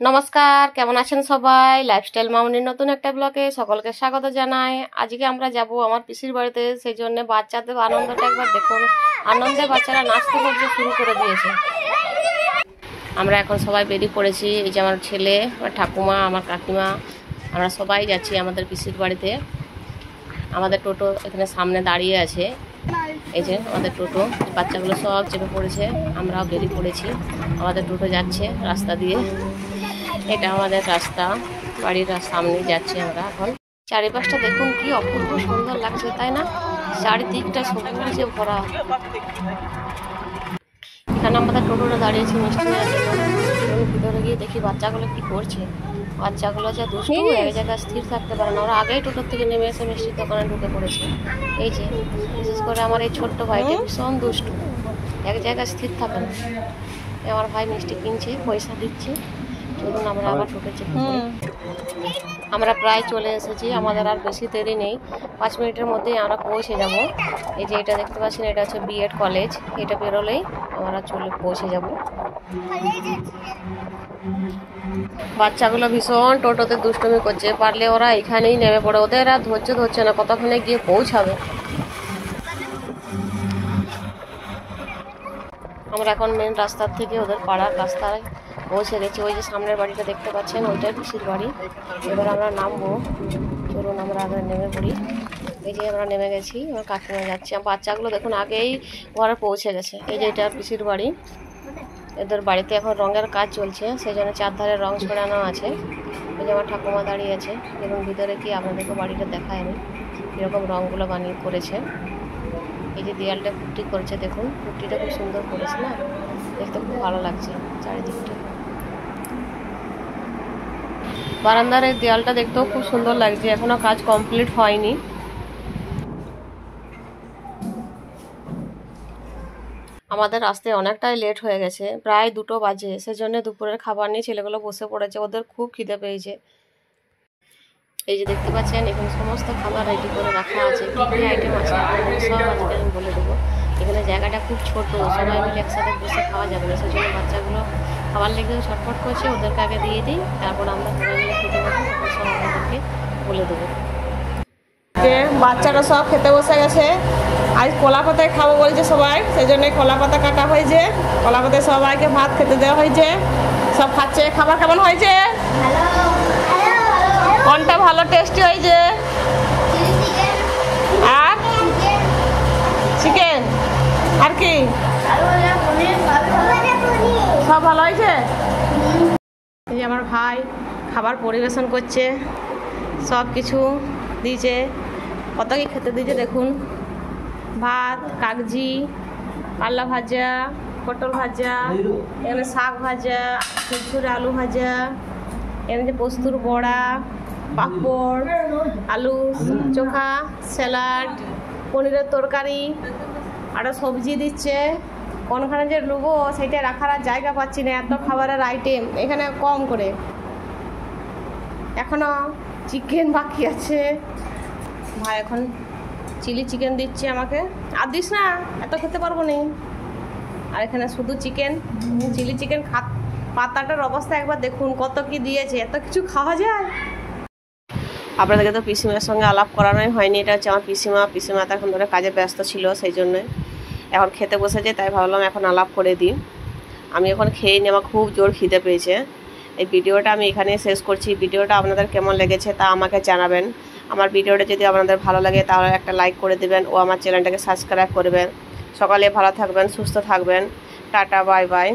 নমস্কার, কেমন আছেন সবাই? লাইফস্টাইল মামনির নতুন একটা ব্লগে সকলকে স্বাগত জানাই। আজকে আমরা যাব আমার পিসির বাড়িতে, সেই জন্য বাচ্চাদের আনন্দটা একবার দেখুন। আনন্দে বাচ্চারা নাচতে করতে শুরু করে দিয়েছে। আমরা এখন সবাই বেরিয়ে পড়েছি। এই যে আমার ছেলে, আমার ঠাকুমা, আমার কাকিমা, আমরা সবাই যাচ্ছি আমাদের পিসির বাড়িতে। আমাদের টোটো এখানে সামনে দাঁড়িয়ে আছে। এই যে আমাদের টোটো, বাচ্চাগুলো সব চেপে পড়েছে, আমরাও বেরিয়ে পড়েছি। আমাদের টোটো যাচ্ছে রাস্তা দিয়ে। এটা আমাদের রাস্তা, বাড়ির সামনে যাচ্ছি আমরা এখন। চারিপাশটা দেখুন কি অপূর্ব সুন্দর লাগছে, তাই না? চারিদিকটা সবুজে ভরা। এখানে আমাদের টোটোটা দাঁড়িয়েছে মিষ্টি নেওয়ার জন্য। ভিতরে গিয়ে দেখি বাচ্চাগুলো কি করছে। বাচ্চাগুলো যা দুষ্টু, এক জায়গায় স্থির থাকতে পারে না। ওরা আগেই টোটোর থেকে নেমে এসে মিষ্টির দোকানে ঢুকে পড়েছে। এই যে বিশেষ করে আমার এই ছোট্ট ভাইটা ভীষণ দুষ্টু, এক জায়গায় স্থির থাকে না। আমার ভাই মিষ্টি কিনছে, পয়সা দিচ্ছে। চলুন আমরা আবার টোটো চেপে পড়ি। আমরা প্রায় চলে এসেছি, আমাদের আর বেশি দেরি নেই। 5 মিনিটের মধ্যেই আমরা পৌঁছে যাব। এই যে এটা দেখতে পাচ্ছেন, এটা হচ্ছে বিএড কলেজ। এটা বেরোলেই আমরা পৌঁছে যাব। বাচ্চাগুলো ভীষণ টোটোতে দুষ্টুমি করছে, পারলে ওরা এখানেই নেমে পড়ে। ওদের আর ধৈর্য ধরছে না, কতক্ষণে গিয়ে পৌঁছাবে। আমরা এখন মেন রাস্তার থেকে ওদের পাড়ার রাস্তায় পৌঁছে গেছি। ওই যে সামনের বাড়িটা দেখতে পাচ্ছেন, ওইটাই পিসির বাড়ি। এবার আমরা নামবো, চলুন আমরা আগে নেমে পড়ি। এই যে আমরা নেমে গেছি, আমার কাকিমা যাচ্ছি। আমার বাচ্চাগুলো দেখুন আগেই ঘরে পৌঁছে গেছে। এই যে এটা পিসির বাড়ি। এদের বাড়িতে এখন রঙের কাজ চলছে, সেই জন্য চারধারে রং ছড়ানো আছে। এই যে আমার ঠাকুমা দাঁড়িয়ে আছে। এবং ভিতরে কি আপনাদেরকে বাড়িটা দেখায় আমি কীরকম রঙগুলো বানিয়ে করেছে। এই যে দেয়ালটা পুট্টি করেছে, দেখুন পুট্টিটা খুব সুন্দর করেছে না, দেখতে খুব ভালো লাগছে চারিদিকটা। বারান্দার এই দেয়ালটা দেখতেও খুব সুন্দর লাগছে, এখনো কাজ কমপ্লিট হয়নি। আমাদের আসতে অনেকটাই লেট হয়ে গেছে, প্রায় 2টো বাজে। সেজন্য দুপুরের খাবার নিয়ে ছেলেগুলো বসে পড়েছে, ওদের খুব খিদে পেয়েছে। এই যে দেখতে পাচ্ছেন, এখানে সমস্ত খাবার রেডি করে রাখা আছে। কী কী আইটেম আছে সব আজকে আমি বলে দেবো। এখানে জায়গাটা খুব ছোট, সবাই মিলে একসাথে বসে খাওয়া যাবে না, সেই জন্য বাচ্চাগুলো খাবার লেগে ছটফট করছে। ওদেরকে আগে দিয়ে দিই, তারপর আমরা সবাই মিলে খেতে বসে সব আমাদেরকে বলে দেবো। বাচ্চারা সব খেতে বসে গেছে। আজ কলা পাতায় খাবো বলছে সবাই, সেই জন্য কলা পাতা কাটা হয়েছে। কলা পাতায় সবাইকে ভাত খেতে দেওয়া হয়েছে, সব খাচ্ছে। খাবার কেমন হয়েছে? কোনটা ভালো টেস্টি হয়েছে? আর চিকেন, আর কি সব ভালো হয়েছে? এই যে আমার ভাই খাবার পরিবেশন করছে, সব কিছু দিয়েছে। কত কি খেতে দিয়েছে দেখুন। ভাত, কাগজি, পাল্লা ভাজা, পটল ভাজা, এখানে শাক ভাজা, ঝুরঝুরে আলু ভাজা, এখানে যে পোস্তুর বড়া, পাঁপড়, আলু চোখা, স্যালাড, পনিরের তরকারি, আরও সবজি দিচ্ছে। কোনখানে যে নেবো সেইটা রাখার আর জায়গা পাচ্ছি না, এত খাবারের আইটেম। এখানে কম করে, এখনও চিকেন বাকি আছে। ভাই এখন চিলি চিকেন দিচ্ছে আমাকে। আর দিস না, এত খেতে পারবো না। আর এখানে শুধু চিকেন, চিলি চিকেন। পাতাটার অবস্থা একবার দেখুন, কত কি দিয়েছে। এত কিছু খাওয়া যায়? আপনাদেরকে তো পিসিমার সঙ্গে আলাপ করানোই হয়নি। এটা হচ্ছে আমার পিসিমা। পিসিমা তো এখন ধরে কাজে ব্যস্ত ছিল, সেই জন্য এখন খেতে বসেছে, তাই ভাবলাম এখন আলাপ করে দিই। আমি এখন খেয়ে নিই, আমার খুব জোর খিদে পেয়েছে। এই ভিডিওটা আমি এখানেই শেষ করছি। ভিডিওটা আপনাদের কেমন লেগেছে তা আমাকে জানাবেন। আমার ভিডিওটা যদি আপনাদের ভালো লাগে তাহলে একটা লাইক করে দেবেন ও আমার চ্যানেলটাকে সাবস্ক্রাইব করবেন। সকালে ভালো থাকবেন, সুস্থ থাকবেন। Tata, bye bye.